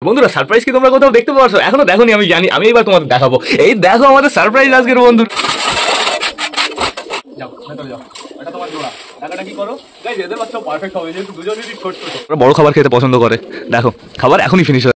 বন্ধুরা সারপ্রাইজ কি তোমরা কোথাও দেখতে পাচ্ছ? এখনো দেখোনি, আমি জানি, আমি এবার তোমাদের দেখাবো। এই দেখো আমাদের সারপ্রাইজ আজকের বন্ধু। বড় খাবার খেতে পছন্দ করে, দেখো খাবার এখনই ফিনিশ হয়।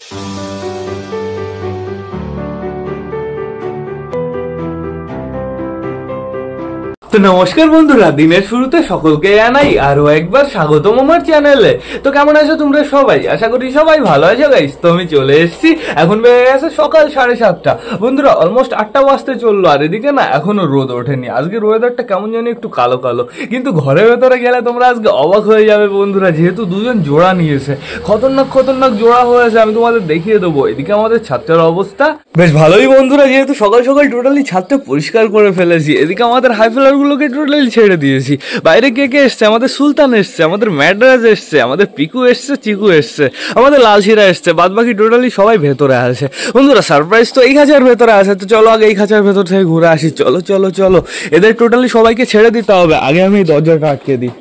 তো নমস্কার বন্ধুরা, দিনের শুরুতে সকলকে জানাই আরো একবার স্বাগতম আমার চ্যানেলে। তো কেমন আছো তোমরা সবাই? আশা করি সবাই ভালো আছো গাইস। তো আমি চলে এসেছি, এখন বেড়ে গেছে সকাল 7:30। বন্ধুরা অলমোস্ট 8টা বাজতে চললো, আর এদিকে না এখনো রোদ ওঠেনি। আজকের ওয়েদারটা কেমন জানি একটু কালো কালো, কিন্তু ঘরের ভেতরে গেলে তোমরা আজকে অবাক হয়ে যাবে বন্ধুরা, যেহেতু দুজন জোড়া নিয়েছে, খতরনাক জোড়া হয়েছে। আমি তোমাদের দেখিয়ে দেবো। এদিকে আমাদের ছাদটার অবস্থা বেশ ভালোই বন্ধুরা, যেহেতু সকাল সকাল টোটালি ছাদটা পরিষ্কার করে ফেলেছি। এদিকে আমাদের হাইফ্লার গুলোকে টোটালি ছেড়ে দিয়েছি। বাইরে কে কে এসছে? আমাদের সুলতান এসছে, আমাদের ম্যাড্রাস এসছে, আমাদের পিকু এসছে, চিকু এসছে, আমাদের লালশিরা এসছে। বাদ বাকি টোটালি সবাই ভেতরে আছে বন্ধুরা। সারপ্রাইজ তো এই খাঁচার ভেতরে আছে। তো চলো আগে এই খাঁচার ভেতর থেকে ঘুরে আসি। চলো চলো চলো, এদের টোটালি সবাইকে ছেড়ে দিতে হবে। আগে আমি এই দরজাটা আটকে দিই,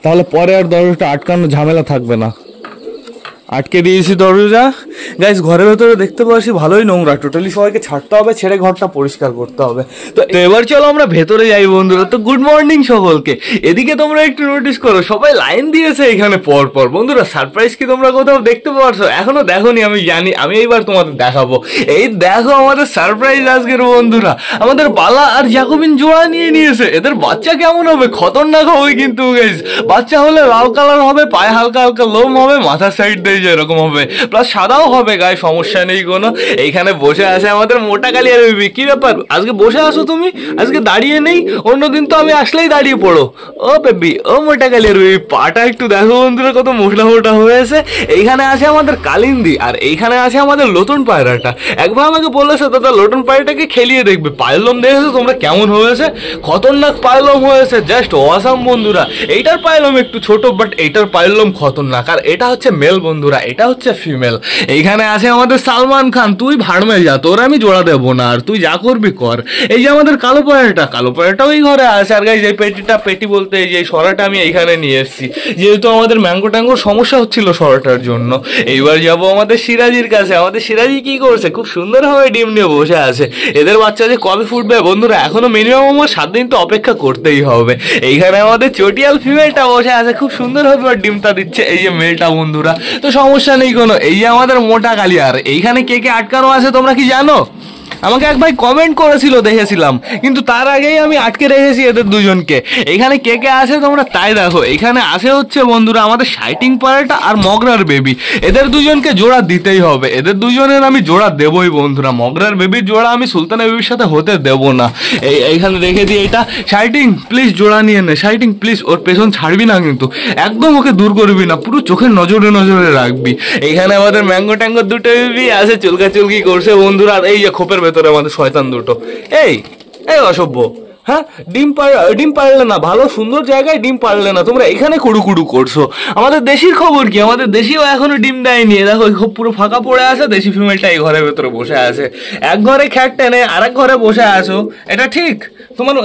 তাহলে পরে আর দরজাটা আটকানো ঝামেলা থাকবে না। আটকে দিয়েছি দরজা। গাইস ঘরের ভেতরে দেখতে পাচ্ছি ভালোই নোংরা, টোটালি সবাইকে ছাড়তে হবে, ছেড়ে ঘরটা পরিষ্কার করতে হবে। তো এবার চলো আমরা ভেতরে যাই বন্ধুরা। তো গুড মর্নিং সকলকে। এদিকে তোমরা একটু নোটিস করো, সবাই লাইন দিয়েছে এখানে পর পর। বন্ধুরা সারপ্রাইজ কি তোমরা কোথাও দেখতে পাচ্ছ? এখনো দেখোনি, আমি জানি, আমি এইবার তোমাদের দেখাবো। এই দেখো আমাদের সারপ্রাইজ আজকের বন্ধুরা। আমাদের বালা আর জ্যাকোবিন জোড়া নিয়ে নিয়েছে। এদের বাচ্চা কেমন হবে? খতরনাক হবে কিন্তু গাইস। বাচ্চা হলে লাল কালার হবে, পায়ে হালকা হালকা লোম হবে, মাথার সাইড দিয়ে এরকম হবে, প্লাস সাদাও হবে গায়ে, সমস্যা নেই কোনো। এইখানে বসে আছে আমাদের মোটা কালি আর বেবি। কি ব্যাপার আজকে বসে আসো তুমি? আজকে দাঁড়িয়ে নেই? অন্যদিন তো আমি আসলেই দাঁড়িয়ে পড়ো। ও বেবি, ও মোটা কালি আর বেবি, পাটা একটু দেখো বন্ধুরা কত মোটা মোটা হয়েছে। এইখানে আছে আমাদের কালিন্দি, আর এইখানে আছে আমাদের লোটন পায়রাটা। একবার আমাকে বলেছে দাদা লোটন পায়রাটাকে খেলিয়ে দেখবে। পায়লম দেখেছো তোমরা কেমন হয়েছে? খতরনাক পায়লম হয়েছে, জাস্ট অসাম বন্ধুরা। এইটার পায়লম একটু ছোট, বাট এইটার পায়লম খতরনাক। আর এটা হচ্ছে মেল বন্ধুরা, এটা হচ্ছে ফিমেল। এইখানে আছে আমাদের সালমান খান। তুই ভাড়মে যা, তোর আমি জোড়া দেবো না, আর তুই যা করবি কর। এই যে আমাদের কালো পায়রাটাও এই ঘরে আছে। আর গাইস এই পেটি বলতে এই যে সরাটা আমি এইখানে নিয়ে এসেছি, যেহেতু আমাদের ম্যাঙ্গো ট্যাঙ্গোর সমস্যা হচ্ছিল সরাটার জন্য। এইবার যাবো আমাদের সিরাজির কাছে। আমাদের সিরাজি কি করছে? খুব সুন্দরভাবে ডিম নিয়ে বসে আছে। এদের বাচ্চা যে কবে ফুটবে বন্ধুরা, এখনো মিনিমাম আমার 7 দিন তো অপেক্ষা করতেই হবে। এইখানে আমাদের চটিয়াল ফিমেলটা বসে আছে, খুব সুন্দরভাবে ডিমটা দিচ্ছে। এই যে মেলটা বন্ধুরা, তো সমস্যা নেই কোনো। এই যে আমাদের মোটা কালি। আর এইখানে কে কে আটকানো আছে তোমরা কি জানো? আমাকে এক ভাই কমেন্ট করেছিল, দেখেছিলাম, কিন্তু তার আগেই আমি আটকে রেখেছি এদের দুজনকে। এখানে কে কে আছে তোমরা তাই দেখো। এখানে আছে হচ্ছে বন্ধুরা আমাদের শাইটিং পায়রাটা আর মগরার বেবি। এদের দুজনকে জোড়া দিতেই হবে, এদের দুজনের আমি জোড়া দেবই বন্ধুরা। মগরার বেবির জোড়া আমি সুলতানের বেবির সাথে হতে দেবো না। এইখানে রেখে দিই এটা। শাইটিং প্লিজ জোড়া নিয়ে নে, শাইটিং প্লিজ, ওর পেছন ছাড়বি না কিন্তু, একদম ওকে দূর করবি না, পুরো চোখের নজরে নজরে রাখবি। এইখানে আমাদের ম্যাঙ্গো ট্যাঙ্গোর দুটো বেবি আছে, চুলকি করছে বন্ধুরা। আর এই যে খোপের ভেতরে আমাদের শয়তান দুটো। এই অসভ্য, হ্যাঁ ডিম পারলে না, ভালো সুন্দর জায়গায় ডিম পারলে না, তোমরা এখানে কুড়ু করছো। আমাদের দেশির খবর কি? আমাদের দেশিও এখনো ডিম দেয়নি। দেখো পুরো ফাঁকা পড়ে আছে। দেশি ফিমেলটা এই ঘরের ভেতরে বসে আছে। এক ঘরে খ্যাট টেনে আর এক ঘরে বসে আছো, এটা ঠিক?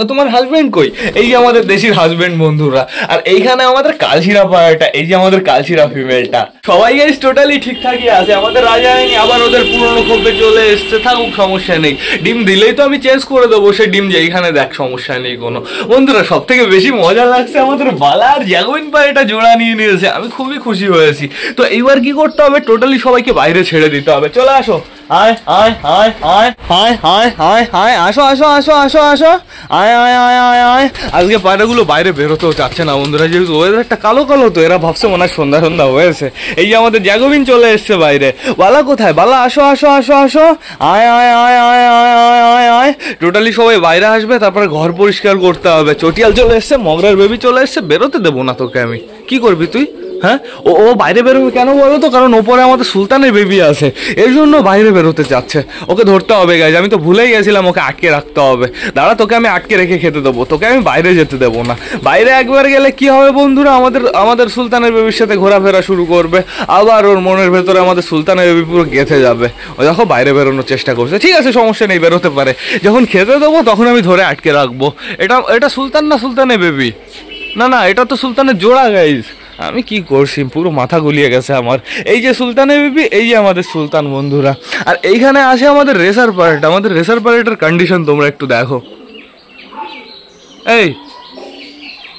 তোমার হাজবেন্ড কই? এই যে আমাদের দেশির হাজবেন্ড বন্ধুরা। আর এইখানে আমাদের কালশিরা পায়রাটা, এই যে আমাদের কালশিরা ফিমেলটা। সবাই গাইস টোটালি ঠিকঠাকই আছে। আমাদের রাজা রানী আবার ওদের পুরনো খোপে চলে এসছে, থাকুক সমস্যা নেই। ডিম দিলেই তো আমি চেঞ্জ করে দেবো সে ডিম, যে এইখানে দেখ সমস্যা নেই কোনো। বন্ধুরা সব থেকে বেশি মজা লাগছে আমাদের বালা আর জ্যাকোবিন পায়রাটা জোড়া নিয়ে নিয়েছে, আমি খুবই খুশি হয়েছি। তো এইবার কি করতে হবে? টোটালি সবাইকে বাইরে ছেড়ে দিতে হবে। চলে আসো, আয় আয় আয় আয় আয় আয় আয় আয় আসো আসো আসো আসো আসো আয় আয় আয় আয় আয়। আজকে পায়রাগুলো বাইরে বেরোতেও চাচ্ছে না বন্ধুরা, যেহেতু ওয়েদারটা কালো তো এরা ভাবছে মনে হয় সন্ধ্যা হয়েছে। এই যে আমাদের জ্যাকোবিন চলে এসছে বাইরে। বালা কোথায়? বালা আসো আসো আসো আসো আয় আয় আয় আয় আয় আয় আয় আয়। টোটালি সবাই বাইরে আসবে, তারপরে ঘর পরিষ্কার করতে হবে। চটিয়াল চলে এসছে, মগরার বেবি চলে এসছে। বেরোতে দেবো না তোকে আমি। কি করবি তুই? হ্যাঁ ও বাইরে বেরোবে কেন বলো তো? কারণ ওপরে আমাদের সুলতানের বেবি আছে, এর জন্য বাইরে বেরোতে চাচ্ছে। ওকে ধরতে হবে গাইজ, আমি তো ভুলেই গেছিলাম ওকে আটকে রাখতে হবে। দাঁড়া, তোকে আমি আটকে রেখে খেতে দেবো, তোকে আমি বাইরে যেতে দেবো না। বাইরে একবার গেলে কি হবে বন্ধুরা, আমাদের সুলতানের বেবির সাথে ঘোরাফেরা শুরু করবে, আবার ওর মনের ভেতরে আমাদের সুলতানের বেবি পুরো গেঁথে যাবে। ও দেখো বাইরে বেরোনোর চেষ্টা করছে। ঠিক আছে সমস্যা নেই, বেরোতে পারে। যখন খেতে দেবো তখন আমি ধরে আটকে রাখবো। এটা সুলতানের বেবি না, এটা তো সুলতানের জোড়া গাইজ। আমি কি করছি, পুরো মাথা গুলিয়ে গেছে আমার। এই যে সুলতানের বেবি, এই যে আমাদের সুলতান বন্ধুরা। আর এইখানে আসে আমাদের রেসার প্যারেড। আমাদের রেসার প্যারেডের কন্ডিশন তোমরা একটু দেখো। এই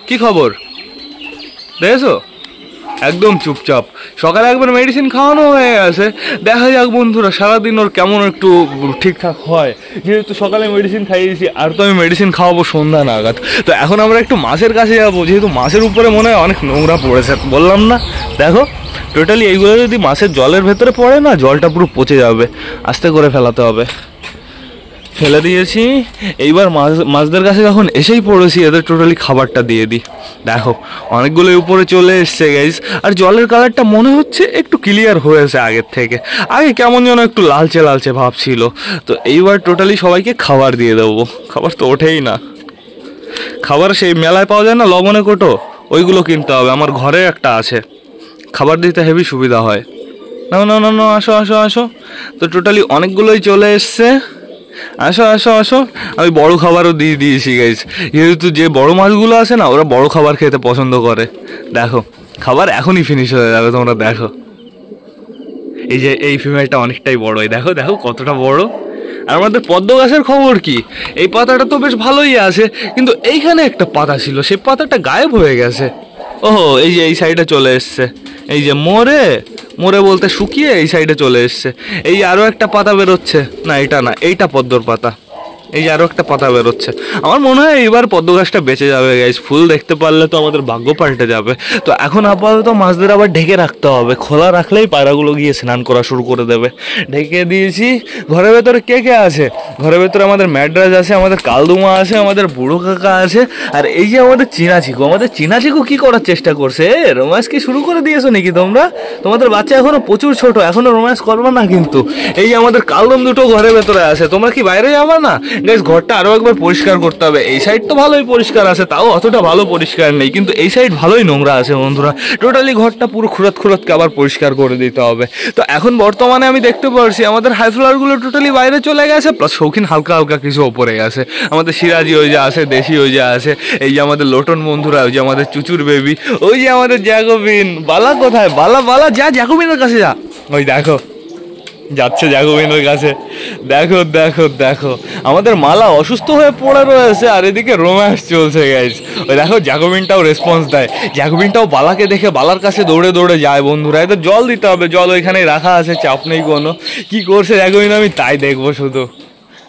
কি খবর দেখেছো? একদম চুপচাপ। সকালে একবার মেডিসিন খাওয়ানো হয়ে গেছে, দেখা যাক বন্ধুরা সারাদিন ওর কেমন একটু ঠিকঠাক হয়। যেহেতু সকালে মেডিসিন খাইয়েছি, আর তো আমি মেডিসিন খাওয়াবো সন্ধ্যা নাগাদ। তো এখন আমরা একটু মাছের কাছে যাবো, যেহেতু মাছের উপরে মনে হয় অনেক নোংরা পড়েছে। বললাম না, দেখো টোটালি এইগুলো যদি মাছের জলের ভেতরে পড়ে না, জলটা পুরো পচে যাবে। আস্তে করে ফেলাতে হবে। ফেলে দিয়েছি। এইবার মাছদের কাছে যখন এসেই পড়েছি, এদের টোটালি খাবারটা দিয়ে দিই। দেখো অনেকগুলো উপরে চলে এসছে গাইস। আর জলের কালারটা মনে হচ্ছে একটু ক্লিয়ার হয়েছে আগের থেকে। আগে কেমন যেন একটু লালচে লালচে ভাব ছিল। তো এইবার টোটালি সবাইকে খাবার দিয়ে দেবো। খাবার তো ওঠেই না। খাবার সেই মেলায় পাওয়া যায় না, লবণে কোটো, ওইগুলো কিনতে হবে। আমার ঘরে একটা আছে, খাবার দিতে হেভি সুবিধা হয়। না না না না, আসো আসো আসো। তো টোটালি অনেকগুলোই চলে এসছে। আসো আসো আসো। আমি বড় খাবারও দিয়ে দিয়েছি গাইস, যেহেতু যে বড় মাছগুলো আছে না, ওরা বড় খাবার খেতে পছন্দ করে। দেখো খাবার এখনই ফিনিশ হয়ে যাবে, তোমরা দেখো। এই যে এই ফিমেলটা অনেকটাই বড়, দেখো দেখো কতটা বড়। আর আমাদের পদ্ম গাছের খবর কি? এই পাতাটা তো বেশ ভালোই আছে, কিন্তু এইখানে একটা পাতা ছিল, সেই পাতাটা গায়েব হয়ে গেছে। ওহো, এই যে এই সাইডে চলে এসছে। এই যে মরে মরে বলতে শুকিয়ে এই সাইডে চলে এসছে। এই আরও একটা পাতা বেরোচ্ছে। না এটা না, এইটা পদ্মর পাতা। এই যে আরও একটা পাতা বেরোচ্ছে। আমার মনে হয় এইবার পদ্ম গাছটা বেঁচে যাবে গাইস। ফুল দেখতে পারলে তো আমাদের ভাগ্য পাল্টে যাবে। তো এখন আপাতত মাছদের আবার ঢেকে রাখতে হবে। খোলা রাখলেই পায়রাগুলো গিয়ে স্নান করা শুরু করে দেবে। ঢেকে দিয়েছি। ঘরের ভেতরে কে কে আছে? ঘরের ভেতরে আমাদের ম্যাড্রাস আছে, আমাদের কালদুমা আছে, আমাদের বুড়ো কাকা আছে। আর এই যে আমাদের চিনাচিকু। আমাদের চিনাচিকু কি করার চেষ্টা করছে? রোম্যান্স কি শুরু করে দিয়েছো নাকি তোমরা? তোমাদের বাচ্চা এখনো প্রচুর ছোট, এখনো রোম্যান্স করবে না কিন্তু। এই যে আমাদের কালদম দুটো ঘরের ভেতরে আছে। তোমরা কি বাইরে যাবে না গাইস? ঘরটা আরো একবার পরিষ্কার করতে হবে। এই সাইড তো ভালোই পরিষ্কার আছে, তাও অতটা ভালো পরিষ্কার নেই, কিন্তু এই সাইড ভালোই নোংরা আছে বন্ধুরা। টোটালি ঘরটা পুরো খুঁড়াতকে আবার পরিষ্কার করে দিতে হবে। তো এখন বর্তমানে আমি দেখতে পাচ্ছি আমাদের হাই ফ্লাওয়ারগুলো টোটালি বাইরে চলে গেছে, প্লাস শৌখিন হালকা হালকা কিছু ওপরে গেছে। আমাদের সিরাজি ওই যে আছে, দেশি ওই যে আছে। এই যে আমাদের লোটন বন্ধুরা, ওই যে আমাদের চুচুর বেবি, ওই যে আমাদের জ্যাকোবিন। বালা কোথায়? বালা বালা যা জ্যাকোবিনের কাছে যা। ওই দেখো যাচ্ছে জ্যাকোবিনের কাছে। দেখো দেখো দেখো, আমাদের মালা অসুস্থ হয়ে পড়ে রয়েছে, আর এদিকে রোম্যান্স চলছে গাইস। ওই দেখো জ্যাকোবিনটাও রেসপন্স দেয়। জ্যাকোবিনটাও বালাকে দেখে বালার কাছে দৌড়ে দৌড়ে যায় বন্ধুরা। এদের জল দিতে হবে, জল ওইখানেই রাখা আছে, চাপ নেই কোনো। কি করছে জ্যাকোবিন আমি তাই দেখবো শুধু।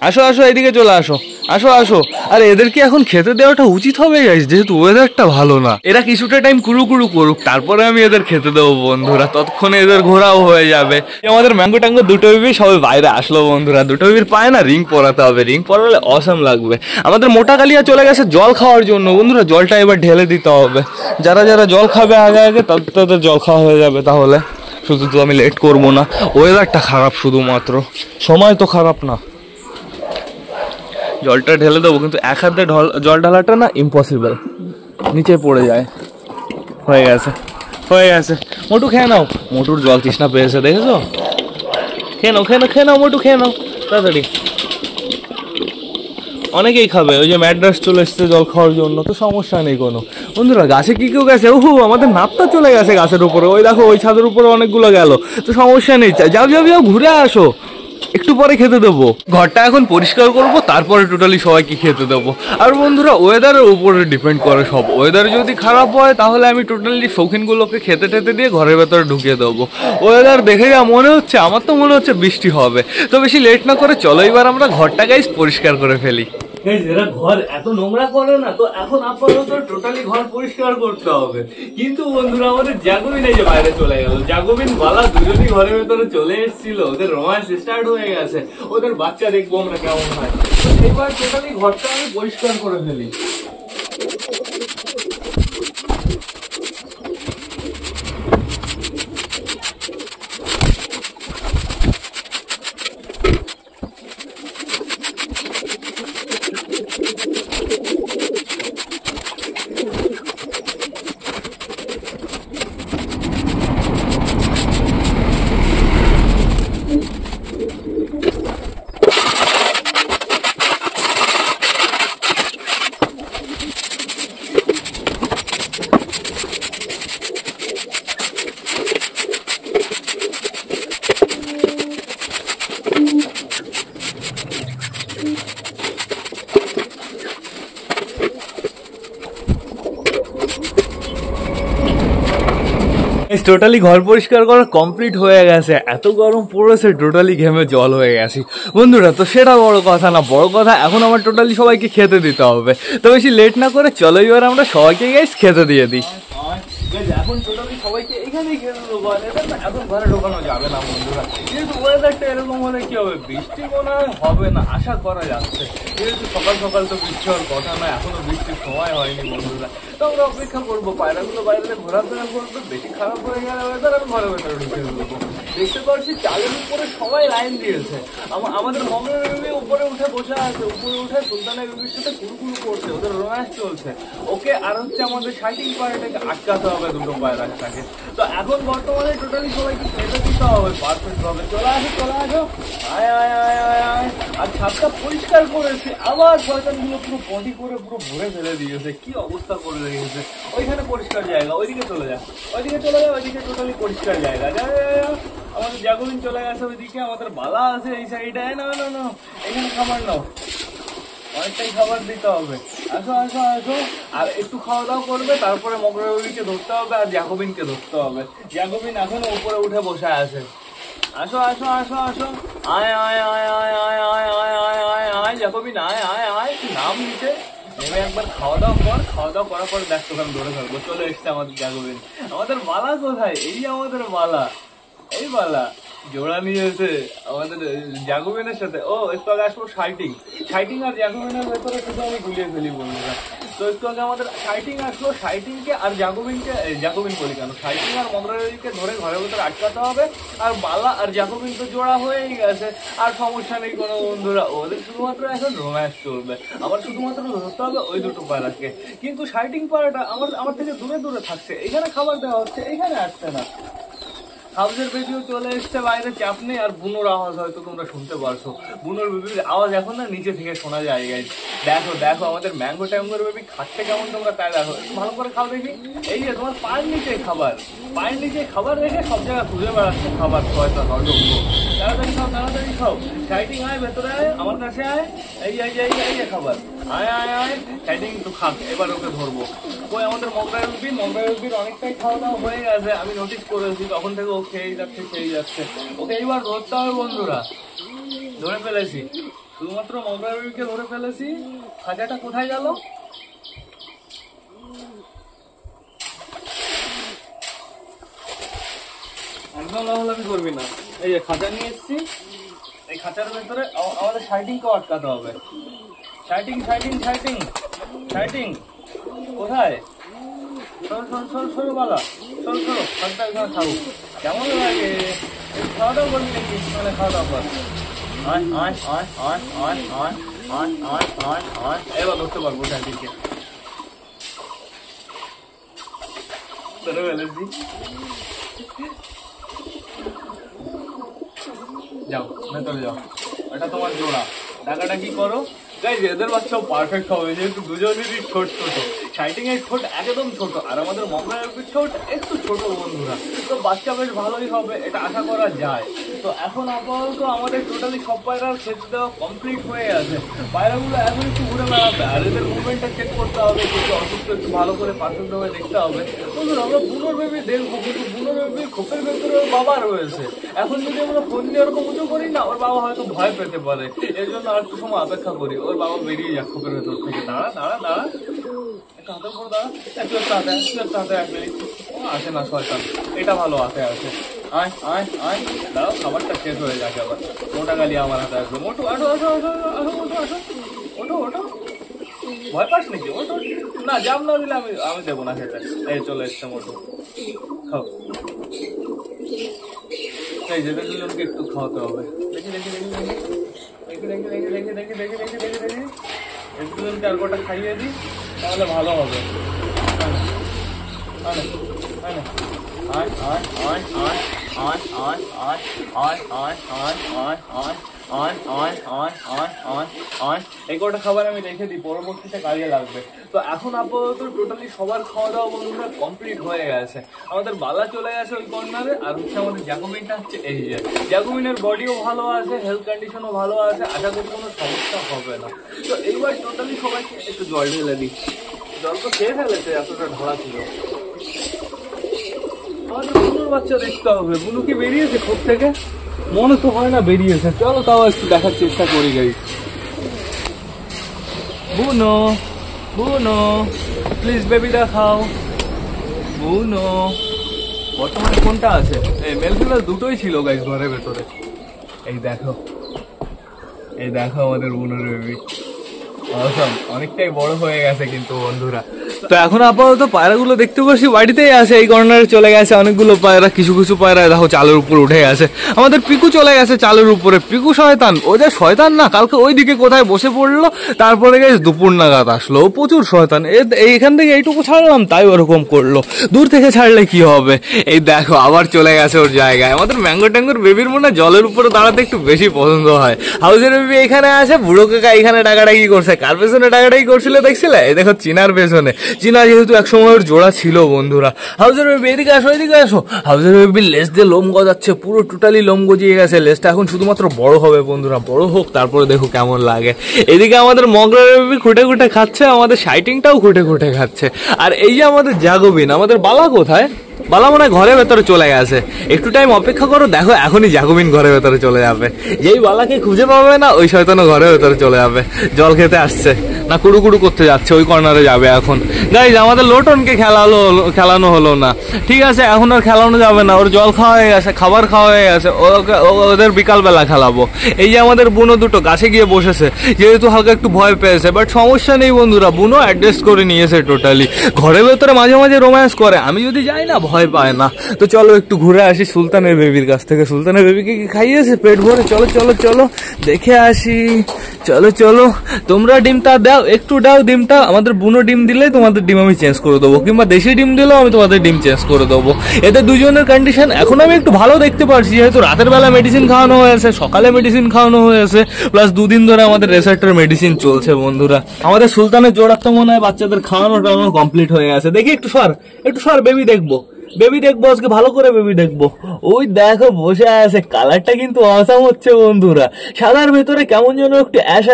আসো আসো, এদিকে চলে আসো, আসো আসো। আর এদেরকে এখন খেতে দেওয়াটা উচিত হবে গাইস, যেহেতু ওয়েদারটা ভালো না। এরা কিছুটা টাইম কুড়ু করুক, তারপরে আমি এদের খেতে দেবো বন্ধুরা। ততক্ষণে এদের ঘোরাও হয়ে যাবে। আমাদের ম্যাঙ্গো ট্যাঙ্গো দুটো বেবি সবাই বাইরে আসলো বন্ধুরা। দুটো বেবির পায়ে না রিং পরাতে হবে, রিং পরালে অসাম লাগবে। আমাদের মোটা কালিয়া চলে গেছে জল খাওয়ার জন্য বন্ধুরা। জলটা এবার ঢেলে দিতে হবে। যারা যারা জল খাবে আগে আগে, তাদের জল খাওয়া হয়ে যাবে। তাহলে শুধু তো আমি লেট করবো না। ওয়েদারটা খারাপ শুধুমাত্র, সময় তো খারাপ না। জলটা ঢেলে দেবো, কিন্তু এক হাতে জল ঢালাটা না ইম্পসিবল, নিচে পড়ে যায়। হয়ে গেছে হয়ে গেছে। মোটু খেয়ে নাও। মোটুর জল তৃষ্ণা পেয়েছে, দেখেছো? খেয়ে নাও খেয়ে নাও খেয়ে নাও মোটু, খেয়ে নাও তাড়াতাড়ি। অনেকেই খাবে। ওই যে ম্যাড্রাস চলে এসছে জল খাওয়ার জন্য, তো সমস্যা নেই কোনো। বন্ধুরা গাছে কি কেউ গেছে? ওহো, আমাদের নাপটা চলে গেছে গাছের উপরে। ওই দেখো ওই ছাদের উপরে অনেকগুলো গেল, তো সমস্যা নেই। যাও যাও যাও, ঘুরে আসো, একটু পরে খেতে দেবো। ঘরটা এখন পরিষ্কার করব, তারপরে টোটালি সবাইকে খেতে দেবো। আর বন্ধুরা ওয়েদারের উপরে ডিপেন্ড করে সব। ওয়েদার যদি খারাপ হয় তাহলে আমি টোটালি শৌখিনগুলোকে খেতে টেতে দিয়ে ঘরের ভেতরে ঢুকিয়ে দেবো। ওয়েদার দেখে যা মনে হচ্ছে, আমার তো মনে হচ্ছে বৃষ্টি হবে। তো বেশি লেট না করে চলো এবার আমরা ঘরটা গাইস পরিষ্কার করে ফেলি। এরা ঘর এত নোংরা করে না, তো এখন আপাতত টোটালি ঘর পরিষ্কার করতে হবে। কিন্তু বন্ধুরা আমাদের জ্যাকোবিন এই যে বাইরে চলে গেল। জ্যাকোবিন বালা দুজনই ঘরের ভেতরে চলে এসেছিল, ওদের রোম্যান্স স্টার্ট হয়ে গেছে। ওদের বাচ্চা দেখবো আমরা কেমন হয়। এবার টোটালি ঘরটা আমি পরিষ্কার করে ফেলি। টোটালি ঘর পরিষ্কার করা কমপ্লিট হয়ে গেছে, এত গরম পড়েছে টোটালি ঘেমে জল হয়ে গেছি বন্ধুরা। তো সেটা বড় কথা না, বড় কথা এখন আমার টোটালি সবাইকে খেতে দিতে হবে। তো বেশি লেট না করে চলো এবার আমরা সবাইকে গাইস খেতে দিয়ে দিই। এখন টোটালি সবাইকে এখানেই খেতে দেবো, এখন ঘরে ঢোকানো যাবে না বন্ধুরা, যেহেতু ওয়েদারটা এরকম হলে কি হবে, বৃষ্টি মনে হয় হবে না আশা করা যাচ্ছে, যেহেতু সকাল সকাল তো বৃষ্টি হওয়ার কথা নয়, এখনো বৃষ্টির সময় হয়নি বন্ধুরা। তো আমরা অপেক্ষা করবো, পায়রাগুলো বাইরে ঘোরাফেরা করবে, বেশি খারাপ হয়ে গেলে ওয়েদার আমি ঘরের ভেতরে ঢুকে দেবো। দেখতে পাচ্ছি চালের উপরে সবাই লাইন দিয়েছে, আমাদের মগের বেবি উপরে উঠে বসে আছে, উপরে উঠে সুলতানের বেবির সাথে কুরকুরু করছে, ওদের রোম্যান্স চলছে। ওকে আর হচ্ছে আমাদের শাইটিং পায়রাটাকে আটকাতে হবে দুটো পায়রাটাকে। তো এখন বর্তমানে টোটালি সবাইকে খেতে দিতে হবে পারফেক্ট ভাবে। চলে আসো চলে আসো, আয় আয় আয় আয় আয়। আর ছাদটা পরিষ্কার করেছি, আবার শয়তানগুলো পুরো পটি করে পুরো ভরে ফেলে দিয়েছে, কি অবস্থা করে রেখেছে। ওইখানে পরিষ্কার জায়গা, ওইদিকে চলে যা, ওইদিকে চলে যা, ওইদিকে টোটালি পরিষ্কার জায়গা। আমাদের জাগুলিন চলে গেছে ওইদিকে, আমাদের বালা আছে এই সাইডে। না না না, এখানে খাবার নাও, অনেকটাই খাবার দিতে হবে। আসো আসো আসো, আর একটু খাওয়া দাওয়া করবে, তারপরে মগরবিকে ধরতে হবে আর জ্যাকোবিনকে ধরতে হবে। জ্যাকোবিন এখনো উপরে উঠে বসে আছে। আসো আসো আসো আসো, আয় আয় আয় আয় আয় আয় আয় আয় আয় আয় জ্যাকোবিন আয় আয় আয়, নাম নিচে নেমে একবার খাওয়া দাওয়া কর, খাওয়া দাওয়া করার পর দেখ তোকে আমি ধরে থাকবো। চলে এসছে আমাদের জ্যাকোবিন। আমাদের বালা কোথায়? এই আমাদের বালা, এই বালা জোড়া নিয়েছে আমাদের জ্যাকোবিনের সাথে। ও একটু আগে আসবো শাইটিং, শাইটিং আর জ্যাকোবিনের ভেতরে শুধু আমি গুলিয়ে ফেলি বন্ধুরা। তো একটু আগে আমাদের শাইটিং আসলো, শাইটিংকে আর জ্যাকোবিনকে, জ্যাকোবিন বলি কেন, শাইটিং আর মগরারিকে ধরে ঘরের ভেতরে আটকাতে হবে। আর বালা আর জ্যাকোবিন তো জোড়া হয়েই গেছে, আর সমস্যা নেই কোনো বন্ধুরা, ওদের শুধুমাত্র এখন রোম্যান্স চলবে। আমার শুধুমাত্র ধরতে হবে ওই দুটো পায়রাকে, কিন্তু শাইটিং পায়রাটা আমার থেকে দূরে দূরে থাকছে, এখানে খাবার দেওয়া হচ্ছে, এখানে আসছে না। হাউসের বেবিও চলে এসছে বাইরে, চাপ নেই। আর বুনোর আওয়াজ হয়তো তোমরা শুনতে পারছো, বুনোর বেবির আওয়াজ এখন না নিচে থেকে শোনা যায় গাইজ। দেখো দেখো আমাদের ম্যাঙ্গো ট্যাঙ্গোর বেবি খাচ্ছে কেমন, তোমরা তাই দেখো, ভালো করে খাও দেখি। এই যে তোমার পায়ের নিচে খাবার, পায়ের নিচে খাবার রেখে সব জায়গায় খুঁজে বেড়াচ্ছে খাবার, ছয়টা নজঙ্গ। তাড়াতাড়ি খাও তাড়াতাড়ি খাও, শাইটিং আয় ভেতরে আয়, আমার কাছে আয়। এই এই যে খাবার, আয় আয় আয়, শাইটিং একটু খাক, এবার ওকে ধরবো। ওই আমাদের মগরাইবির অনেকটাই খাওয়া দাওয়া হয়ে গেছে, আমি নোটিস করেছি, তখন থেকে ও খেয়েই যাচ্ছে। ওকে এইবার ধরতে হবে বন্ধুরা, ধরে ফেলেছি, শুধুমাত্র মগরাইবিকে ধরে ফেলেছি। খাঁচাটা কোথায় গেল? একদম লাফালাফি করবি না, এই যে খাঁচা নিয়ে এসছি, এই খাঁচার ভেতরে আমাদের শাইটিংকেও আটকাতে হবে। শাইটিং শাইটিং শাইটিং শাইটিং কোথায়? সরো বালা, সরো খাঁচটা এখানে থাকুক। কেমন লাগে খাওয়া দাওয়া করবি নাকি? মানে খাওয়া দাওয়া কর, আয় আয় আয় আয় আয় আয় আয় আয় আয় আয়, এবার ধরতে পারবো শাইটিংকে, ধরে ফেলেছি। যাও ভেতরে যাও, এটা তোমার জোড়া, টাকাটা কি করো গাইজ। এদের বাচ্চাও পারফেক্ট হবে, যেহেতু দুজনেরই ছোট ছোট, শাইটিং এর ঠোঁট একদম ছোট আর আমাদের মগরাইয়ের ঠোঁট একটু ছোট বন্ধুরা। তো বাচ্চা বেশ ভালোই হবে, এটা আশা করা যায়। তো এখন আপাতত আমাদের টোটালি সব পায়রার খেতে দেওয়া কমপ্লিট হয়ে গেছে। পায়রাগুলো এখন একটু ঘুরে বেড়াবে, আর এদের মুভমেন্টটা চেক করতে হবে, কিন্তু অসুস্থ একটু ভালো করে পারফেক্ট ভাবে দেখতে হবে বন্ধুরা। আমরা বুনোর বেবি দেখবো, কিন্তু বুনোর বেবি খোপের ভেতরে ওর বাবা রয়েছে। এখন যদি আমরা ফোন দিয়ে ওরকম উঁচু করি না, ওর বাবা হয়তো ভয় পেতে পারে, এর জন্য আর একটু সময় অপেক্ষা করি, ওর বাবা বেরিয়ে যাক খোপের ভেতর থেকে। দাঁড়া দাঁড়া দাঁড়া, একটু হাতের উপর দাঁড়া, একটু হাতে এক মিনিট, আসে না শয়তান, এটা ভালো হাতে আসে। আয় আয় আয়, দাঁড়াও খাবারটা শেষ হয়ে যাবে, আবার মোটা গালি আমার হাতে আসবে। মোটু আসো আসো আসো আসো, মোটু আসো, ওঠো ওঠো, ভয় পাস নাকি? ওঠো না, জাম না দিলে আমি দেবো না খেতে। এই চলে এসছে মোটু, খাও। এই যে দুজনকে একটু খাওয়াতে হবে, দেখি দেখি দেখি দেখি দেখি দেখি দেখি দেখি দেখি দেখি দেখি দেখি, দুজনকে আর কটা খাইয়ে দিই, তাহলে ভালো হবে। এই কটা খাবার আমি রেখে দিই, পরবর্তীতে কাজে লাগবে। তো এখন আপাতত টোটালি সবার খাওয়া দাওয়া বন্ধুরা কমপ্লিট হয়ে গেছে। আমাদের বালা চলে গেছে ওই কর্নারে, আর হচ্ছে আমাদের জ্যাকোবিনটা হচ্ছে এই যে। জ্যাকোবিনের বডিও ভালো আছে, হেলথ কন্ডিশনও ভালো আছে, আশা করি কোনো সমস্যা হবে না। তো এইবার টোটালি সবাইকে একটু জল ঢেলে দিই, জল তো খেয়ে ফেলেছে, এতটা ঢোড়া ছিল। আমাদের বুনুর বাচ্চা দেখতে হবে। বুনু কি বেরিয়েছে খোপ থেকে? মনে তো হয় না বেরিয়েছে। চলো তাও একটু দেখার চেষ্টা করি গাইস। বুনো, বুনো, প্লিজ বেবি দেখাও। বুনো, বর্তমানে কোনটা আছে? এই মেল ফিমেল দুটোই ছিল গাইস ঘরের ভেতরে। এই দেখো, এই দেখো আমাদের বুনোর বেবি। অসম, অনেকটাই বড় হয়ে গেছে কিন্তু বন্ধুরা। তো এখন আপাতত পায়রাগুলো দেখতে পাচ্ছি বাড়িতেই আছে, এই কর্নারে চলে গেছে অনেকগুলো পায়রা। কিছু কিছু পায়রা দেখো চালের উপর উঠে গেছে। আমাদের পিকু চলে গেছে চালের উপরে। পিকু শয়তান, ও যে শয়তান না, কালকে ওইদিকে কোথায় বসে পড়লো, তারপরে গেছে দুপুর নাগাদ আসলো। ও প্রচুর শয়তান। এইখান থেকে এইটুকু ছাড়লাম তাই ওরকম করলো। দূর থেকে ছাড়লে কি হবে? এই দেখো আবার চলে গেছে ওর জায়গায়। আমাদের ম্যাঙ্গো ট্যাঙ্গোর বেবির মনে জলের উপরে দাঁড়াতে একটু বেশি পছন্দ হয়। হাউজের বেবি এখানে আছে, বুড়ো কাকা এখানে ডাকাডাকি করছে। কার পেছনে ডাকাডাকি করছিল দেখছিলে? এই দেখো চিনার পেছনে। চিনা যেহেতু একসময় ওর জোড়া ছিল বন্ধুরা। হাউজের বেবি এদিকে আসো, এদিকে আসো। হাউজের বেবির লেজ দিয়ে লোম গজাচ্ছে, পুরো টোটালি লোম গজিয়ে গেছে। লেজটা এখন শুধুমাত্র বড় হবে বন্ধুরা, বড় হোক তারপরে দেখো কেমন লাগে। এদিকে আমাদের মগরা বেবি খুঁটে খুঁটে খাচ্ছে, আমাদের শাইটিংটাও খুঁটে খুঁটে খাচ্ছে। আর এই যে আমাদের জাগবিন, আমাদের বালা কোথায়? বালা মনে হয় ঘরের ভেতরে চলে গেছে। একটু টাইম অপেক্ষা করো, দেখো এখনই জাগবিন ঘরের ভেতরে চলে যাবে। যেই বালাকে খুঁজে পাবে না, ওই শয়তানও ঘরের ভেতরে চলে যাবে। জল খেতে আসছে না, কুড়ু কুড়ু করতে যাচ্ছে, ওই কর্নারে যাবে এখন। গাইজ আমাদের লোটনকে খেলানো হলো না। ঠিক আছে, এখন আর খেলানো যাবে না, ওর জল খাওয়া হয়ে গেছে, খাবার খাওয়া হয়ে গেছে। ওদের বিকালবেলা খেলাবো। এই যে আমাদের বুনো দুটো গাছে গিয়ে বসেছে, যেহেতু হালকা একটু ভয় পেয়েছে, বাট সমস্যা নেই বন্ধুরা, বুনো অ্যাডজাস্ট করে নিয়েছে টোটালি। ঘরের ভেতরে মাঝে মাঝে রোম্যান্স করে, আমি যদি যাই না ভয় পায় না। তো চলো একটু ঘুরে আসি সুলতানের বেবির কাছ থেকে। সুলতানের বেবিকে কি খাইয়েছে পেট ভরে? চলো চলো চলো দেখে আসি। চলো চলো, তোমরা ডিমটা দাও, একটু দাও ডিমটা। আমাদের বুনো ডিম দিলে তোমাদের ডিম আমি চেঞ্জ করে দেবো, কিংবা দেশি ডিম দিলেও আমি তোমাদের ডিম চেঞ্জ করে দেবো। এতে দুজনের কন্ডিশন এখন আমি একটু ভালো দেখতে পারছি, যেহেতু রাতের বেলা মেডিসিন খাওয়ানো হয়েছে, সকালে মেডিসিন খাওয়ানো হয়েছে, প্লাস দুদিন ধরে আমাদের রেসার্টের মেডিসিন চলছে বন্ধুরা। আমাদের সুলতানের জোড়া তো মনে হয় বাচ্চাদের খাওয়ানোটা কমপ্লিট হয়ে গেছে। দেখি একটু সর বেবি দেখবো, বেবি দেখবো আজকে ভালো করে, বেবি দেখবো। ওই দেখো বসে আছে, কালারটা কিন্তু অসাম হচ্ছে বন্ধুরা। সাদার ভেতরে কেমন যেন একটু অ্যাশ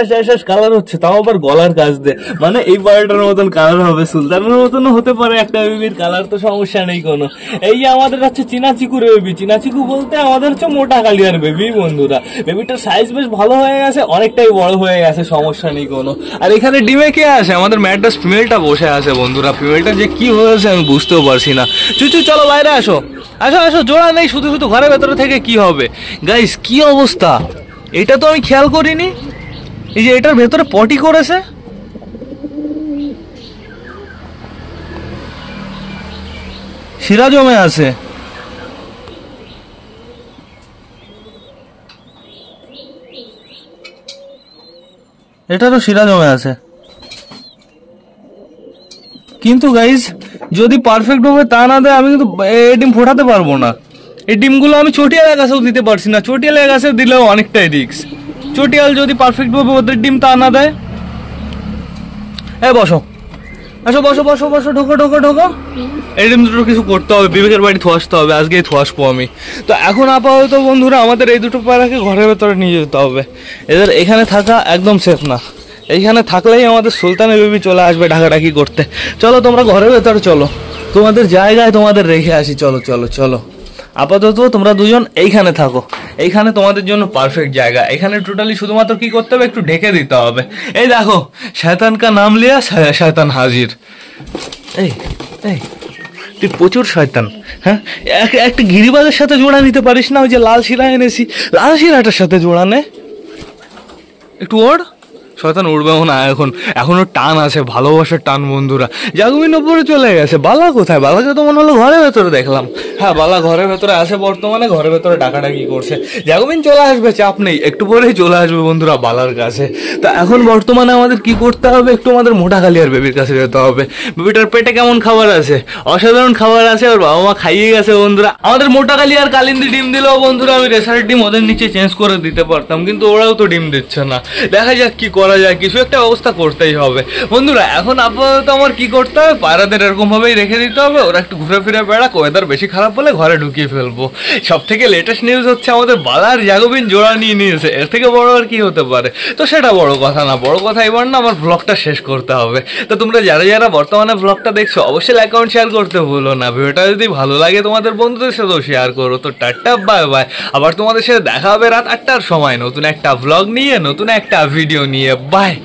কালার হচ্ছে, তাও আবার গলার কাছ দিয়ে। মানে এই বারোটার মতন কালার হবে, সুলতানের মতনও হতে পারে একটা বেবির কালার, তো সমস্যা নেই কোনো। এই যে আমাদের হচ্ছে চীনা চিকুর বেবি। চীনা চিকু বলতে আমাদের হচ্ছে মোটা কালিয়ার বেবি বন্ধুরা। বেবিটার সাইজ বেশ ভালো হয়ে গেছে, অনেকটাই বড় হয়ে গেছে, সমস্যা নেই কোনো। আর এখানে ডিমে কে আসে? আমাদের ম্যাড্রাস ফিমেলটা বসে আছে বন্ধুরা। ফিমেলটা যে কি হয়েছে আমি বুঝতেও পারছি না। চুচু চলো বাইরে আসো, আসো আসো, জোড়া নেই, শুধু শুধু ঘরের ভেতরে থেকে কি হবে? গাইস কি অবস্থা, এটা তো আমি খেয়াল করিনি। এই যে এটার ভেতরে পটি করেছে, শিরা জমে আছে। এটারও শিরা জমে আছে। কিন্তু গাইজ যদি পারফেক্ট ভাবে তা না দেয়, আমি কিন্তু এই ডিম ফোটাতে পারবো না। এই ডিমগুলো আমি চটিয়ালের কাছেও দিতে পারছি না। চটিয়ালের কাছে দিলেও অনেকটাই রিস্ক। চটিয়াল যদি পারফেক্ট ভাবে ওদের ডিম তা না দেয়। বসো, আসো, বসো বসো বসো, ঢোকো ঢোকো ঢোকো। এই ডিম দুটো কিছু করতে হবে, বিবেকের বাড়ি থোয়াসতে হবে, আজকেই থোয়াসবো আমি। তো এখন আপাতত বন্ধুরা আমাদের এই দুটো পায়রাকে ঘরের ভেতরে নিয়ে যেতে হবে। এদের এখানে থাকা একদম সেফ না। এইখানে থাকলেই আমাদের সুলতানের বেবি চলে আসবে ঢাকাঢাকি করতে। চলো তোমরা ঘরের ভেতরে চলো, তোমাদের জায়গায় তোমাদের রেখে আসি। চলো চলো চলো, আপাতত তোমরা দুজন এইখানে থাকো। এইখানে তোমাদের জন্য পারফেক্ট জায়গা। এখানে টোটালি শুধুমাত্র কি করতে হবে, একটু ঢেকে দিতে হবে। এই দেখো, শয়তান কা নাম লিয়া শয়তান হাজির। এই এই তুই প্রচুর শয়তান। হ্যাঁ, একটা গিরিবাজের সাথে জোড়া নিতে পারিস না? ওই যে লাল শিরা এনেছি, লাল শিরাটার সাথে জোড়া নে একটু। ওর শয়তান উঠবেও না এখন, এখনো টান আছে, ভালোবাসার টান বন্ধুরা। জাগবিন উপরে চলে গেছে। বালা কোথায়? বালাকে তো মনে হলো ঘরের ভেতরে দেখলাম। হ্যাঁ, বালা ঘরের ভেতরে আছে বর্তমানে, ঘরের ভেতরে ডাকাডাকি করছে। জাগবিন চলে আসবে, চাপ নেই, একটু পরেই চলে আসবে বন্ধুরা বালার কাছে। তো এখন বর্তমানে আমাদের কি করতে হবে, একটু আমাদের মোটা কালিয়ার বেবির কাছে যেতে হবে। বেবিটার পেটে কেমন খাবার আছে? অসাধারণ খাবার আছে, ওর বাবা মা খাইয়ে গেছে বন্ধুরা। আমাদের মোটা কালিয়ার কালিন্দি ডিম দিলেও বন্ধুরা আমি রেসারের ডিম ওদের নিচে চেঞ্জ করে দিতে পারতাম, কিন্তু ওরাও তো ডিম দিচ্ছে না। দেখা যাক কি করে। করা যায়, কিছু একটা ব্যবস্থা করতেই হবে। বন্ধুরা এখন আপাতত আমার কি করতে হবে, পায়রাদের এরকমভাবেই রেখে দিতে হবে, ওরা একটু ঘুরে ফিরে বেড়াক, ওয়েদার বেশি খারাপ হলে ঘরে ঢুকিয়ে ফেলবো। সব থেকে লেটেস্ট নিউজ হচ্ছে আমাদের বালার জাগোবিন জোড়া নিয়ে নিয়েছে, এর থেকে বড় আর কি হতে পারে। তো সেটা বড় কথা না, বড় কথা এবার না আমার ব্লগটা শেষ করতে হবে। তো তোমরা যারা যারা বর্তমানে ব্লগটা দেখছো অবশ্যই অ্যাকাউন্ট শেয়ার করতে ভুলো না। ভিডিওটা যদি ভালো লাগে তোমাদের বন্ধুদের সাথেও শেয়ার করো। তো টাটা বাই বাই, আবার তোমাদের সাথে দেখা হবে রাত 8টার সময় নতুন একটা ব্লগ নিয়ে, নতুন একটা ভিডিও নিয়ে। বাই।